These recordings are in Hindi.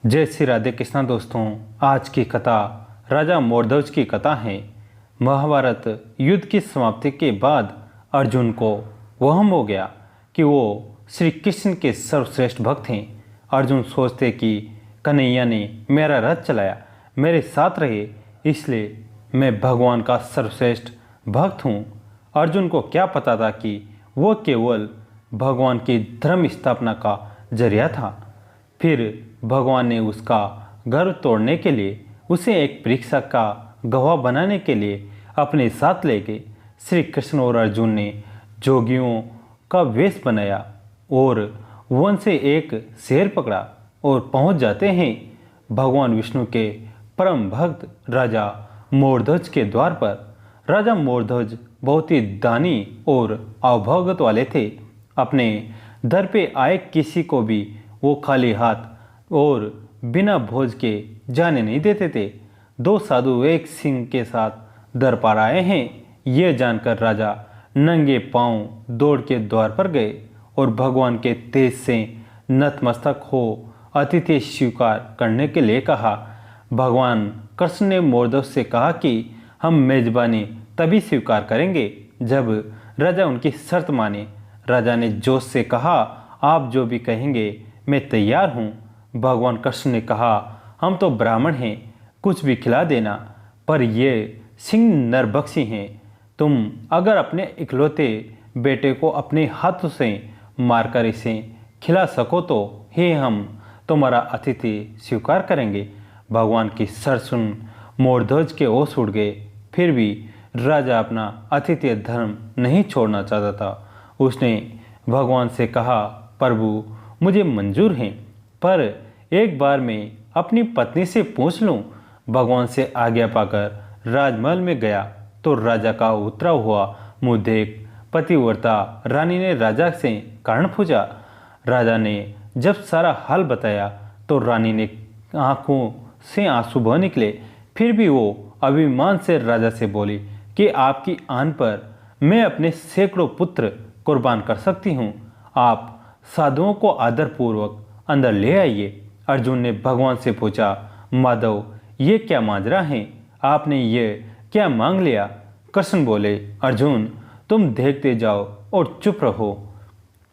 जय श्री राधे कृष्णा दोस्तों। आज की कथा राजा मोरध्वज की कथा है। महाभारत युद्ध की समाप्ति के बाद अर्जुन को वहम हो गया कि वो श्री कृष्ण के सर्वश्रेष्ठ भक्त हैं। अर्जुन सोचते कि कन्हैया ने मेरा रथ चलाया, मेरे साथ रहे, इसलिए मैं भगवान का सर्वश्रेष्ठ भक्त हूँ। अर्जुन को क्या पता था कि वो केवल भगवान की धर्म स्थापना का जरिया था। फिर भगवान ने उसका गर्व तोड़ने के लिए उसे एक परीक्षा का गवाह बनाने के लिए अपने साथ ले गए। श्री कृष्ण और अर्जुन ने जोगियों का वेश बनाया और वन से एक शेर पकड़ा और पहुंच जाते हैं भगवान विष्णु के परम भक्त राजा मोरध्वज के द्वार पर। राजा मोरध्वज बहुत ही दानी और अवभगत वाले थे। अपने दर पे आए किसी को भी वो खाली हाथ और बिना भोज के जाने नहीं देते थे। दो साधु एक सिंह के साथ दर पार आए हैं, ये जानकर राजा नंगे पांव दौड़ के द्वार पर गए और भगवान के तेज से नतमस्तक हो अतिथि स्वीकार करने के लिए कहा। भगवान कृष्ण ने मोरध्वज से कहा कि हम मेजबानी तभी स्वीकार करेंगे जब राजा उनकी शर्त माने। राजा ने जोश से कहा, आप जो भी कहेंगे मैं तैयार हूँ। भगवान कृष्ण ने कहा, हम तो ब्राह्मण हैं, कुछ भी खिला देना, पर ये सिंह नरभक्षी हैं। तुम अगर अपने इकलौते बेटे को अपने हाथों से मारकर इसे खिला सको तो ही हम तुम्हारा अतिथि स्वीकार करेंगे। भगवान की शर्त सुन मोरध्वज के होश उड़ गए। फिर भी राजा अपना आतिथ्य धर्म नहीं छोड़ना चाहता था। उसने भगवान से कहा, प्रभु मुझे मंजूर है, पर एक बार मैं अपनी पत्नी से पूछ लूं। भगवान से आज्ञा पाकर राजमहल में गया तो राजा का उतरा हुआ मुंह देख पतिव्रता रानी ने राजा से कारण पूछा। राजा ने जब सारा हाल बताया तो रानी ने आंखों से आंसू बह निकले। फिर भी वो अभिमान से राजा से बोली कि आपकी आन पर मैं अपने सैकड़ों पुत्र कुर्बान कर सकती हूँ। आप साधुओं को आदरपूर्वक अंदर ले आइए। अर्जुन ने भगवान से पूछा, माधव ये क्या माजरा है, आपने ये क्या मांग लिया? कृष्ण बोले, अर्जुन तुम देखते जाओ और चुप रहो।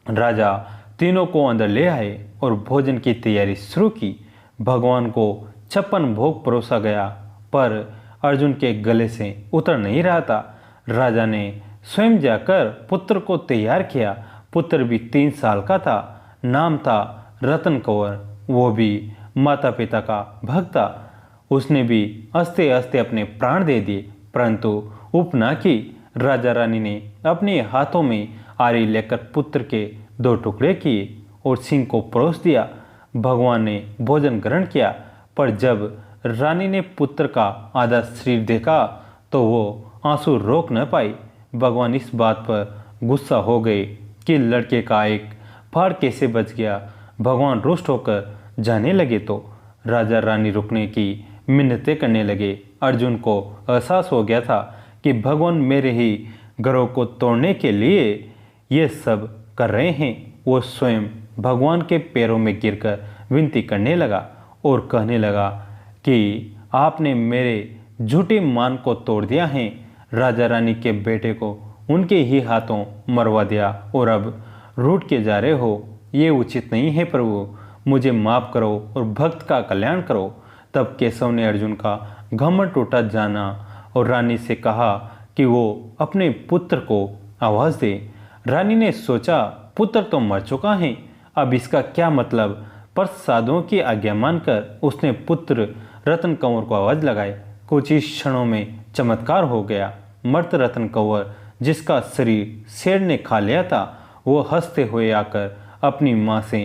राजा तीनों को अंदर ले आए और भोजन की तैयारी शुरू की। भगवान को 56 भोग परोसा गया, पर अर्जुन के गले से उतर नहीं रहा था। राजा ने स्वयं जाकर पुत्र को तैयार किया। पुत्र भी 3 साल का था। नाम था रतन कंवर। वो भी माता पिता का भक्त था। उसने भी हंसते हंसते अपने प्राण दे दिए, परंतु उपना की। राजा रानी ने अपने हाथों में आरी लेकर पुत्र के 2 टुकड़े किए और सिंह को परोस दिया। भगवान ने भोजन ग्रहण किया, पर जब रानी ने पुत्र का आधा शरीर देखा तो वो आंसू रोक न पाई। भगवान इस बात पर गुस्सा हो गए कि लड़के का एक फाड़ कैसे बच गया। भगवान रुष्ट होकर जाने लगे तो राजा रानी रुकने की मिन्नतें करने लगे। अर्जुन को एहसास हो गया था कि भगवान मेरे ही घरों को तोड़ने के लिए ये सब कर रहे हैं। वो स्वयं भगवान के पैरों में गिरकर विनती करने लगा और कहने लगा कि आपने मेरे झूठे मान को तोड़ दिया है, राजा रानी के बेटे को उनके ही हाथों मरवा दिया और अब रूठ के जा रहे हो। ये उचित नहीं है प्रभु, मुझे माफ़ करो और भक्त का कल्याण करो। तब केशव ने अर्जुन का घमंड टूटा जाना और रानी से कहा कि वो अपने पुत्र को आवाज़ दे। रानी ने सोचा पुत्र तो मर चुका है, अब इसका क्या मतलब, पर साधुओं की आज्ञा मानकर उसने पुत्र रतन कंवर को आवाज़ लगाई। कुछ ही क्षणों में चमत्कार हो गया। मर्त रतन कंवर जिसका शरीर शेर ने खा लिया था, वो हंसते हुए आकर अपनी माँ से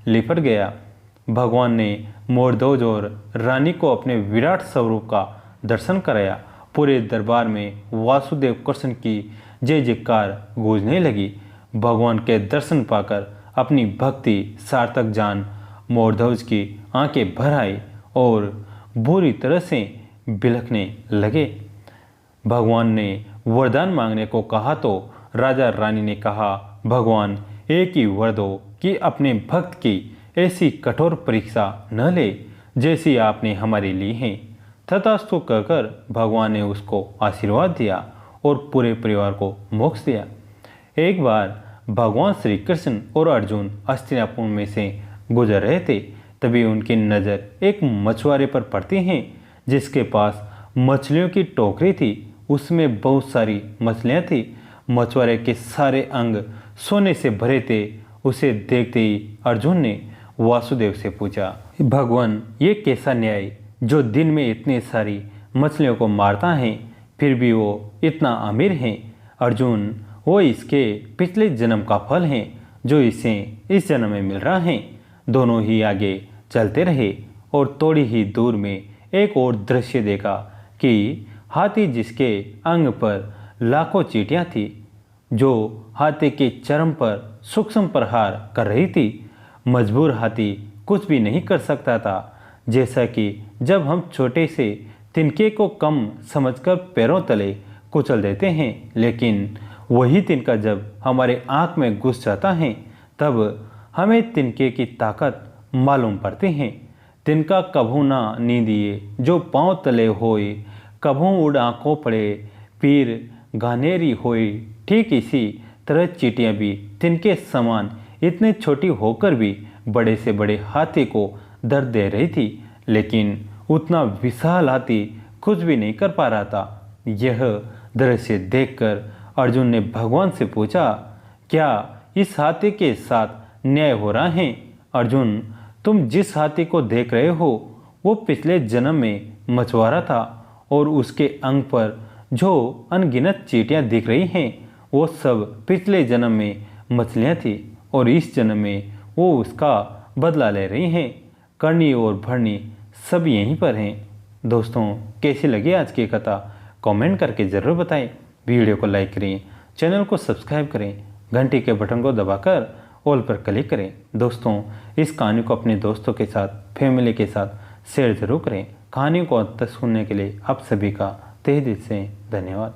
लिपट गया। भगवान ने मोरध्वज और रानी को अपने विराट स्वरूप का दर्शन कराया। पूरे दरबार में वासुदेव कृष्ण की जय जयकार गूंजने लगी। भगवान के दर्शन पाकर अपनी भक्ति सार्थक जान मोरध्वज की आंखें भर आई और बुरी तरह से बिलखने लगे। भगवान ने वरदान मांगने को कहा तो राजा रानी ने कहा, भगवान एक ही वर दो कि अपने भक्त की ऐसी कठोर परीक्षा न ले। जैसी आपने हमारी ली हैं। तथास्तु कहकर भगवान ने उसको आशीर्वाद दिया और पूरे परिवार को मोक्ष दिया। एक बार भगवान श्री कृष्ण और अर्जुन हस्तिनापुर में से गुजर रहे थे, तभी उनकी नज़र एक मछुआरे पर पड़ती है जिसके पास मछलियों की टोकरी थी। उसमें बहुत सारी मछलियाँ थी। मछुआरे के सारे अंग सोने से भरे थे। उसे देखते ही अर्जुन ने वासुदेव से पूछा, भगवान ये कैसा न्याय, जो दिन में इतनी सारी मछलियों को मारता है फिर भी वो इतना अमीर है। अर्जुन, वो इसके पिछले जन्म का फल है जो इसे इस जन्म में मिल रहा है। दोनों ही आगे चलते रहे और थोड़ी ही दूर में एक और दृश्य देखा कि हाथी जिसके अंग पर लाखों चींटियां थी, जो हाथी के चर्म पर सूक्ष्म प्रहार कर रही थी। मजबूर हाथी कुछ भी नहीं कर सकता था। जैसा कि जब हम छोटे से तिनके को कम समझकर पैरों तले कुचल देते हैं, लेकिन वही तिनका जब हमारे आँख में घुस जाता है तब हमें तिनके की ताकत मालूम पड़ती है। तिनका कभू ना नींदिए जो पाँव तले होए, कभू उड़ आँखों पड़े पीर घानेरी होए। ठीक इसी तरह चींटियाँ भी तिनके समान इतनी छोटी होकर भी बड़े से बड़े हाथी को दर्द दे रही थी, लेकिन उतना विशाल हाथी कुछ भी नहीं कर पा रहा था। यह दृश्य देखकर अर्जुन ने भगवान से पूछा, क्या इस हाथी के साथ न्याय हो रहा है? अर्जुन, तुम जिस हाथी को देख रहे हो वो पिछले जन्म में मछुआरा था और उसके अंग पर जो अनगिनत चींटियां दिख रही हैं वो सब पिछले जन्म में मछलियां थी और इस जन्म में वो उसका बदला ले रही हैं। करनी और भरनी सब यहीं पर हैं। दोस्तों, कैसी लगी आज की कथा कमेंट करके ज़रूर बताएं। वीडियो को लाइक करें, चैनल को सब्सक्राइब करें, घंटी के बटन को दबाकर ऑल पर क्लिक करें। दोस्तों, इस कहानी को अपने दोस्तों के साथ, फैमिली के साथ शेयर ज़रूर करें। कहानी को अंत तक सुनने के लिए आप सभी का तहे दिल से धन्यवाद।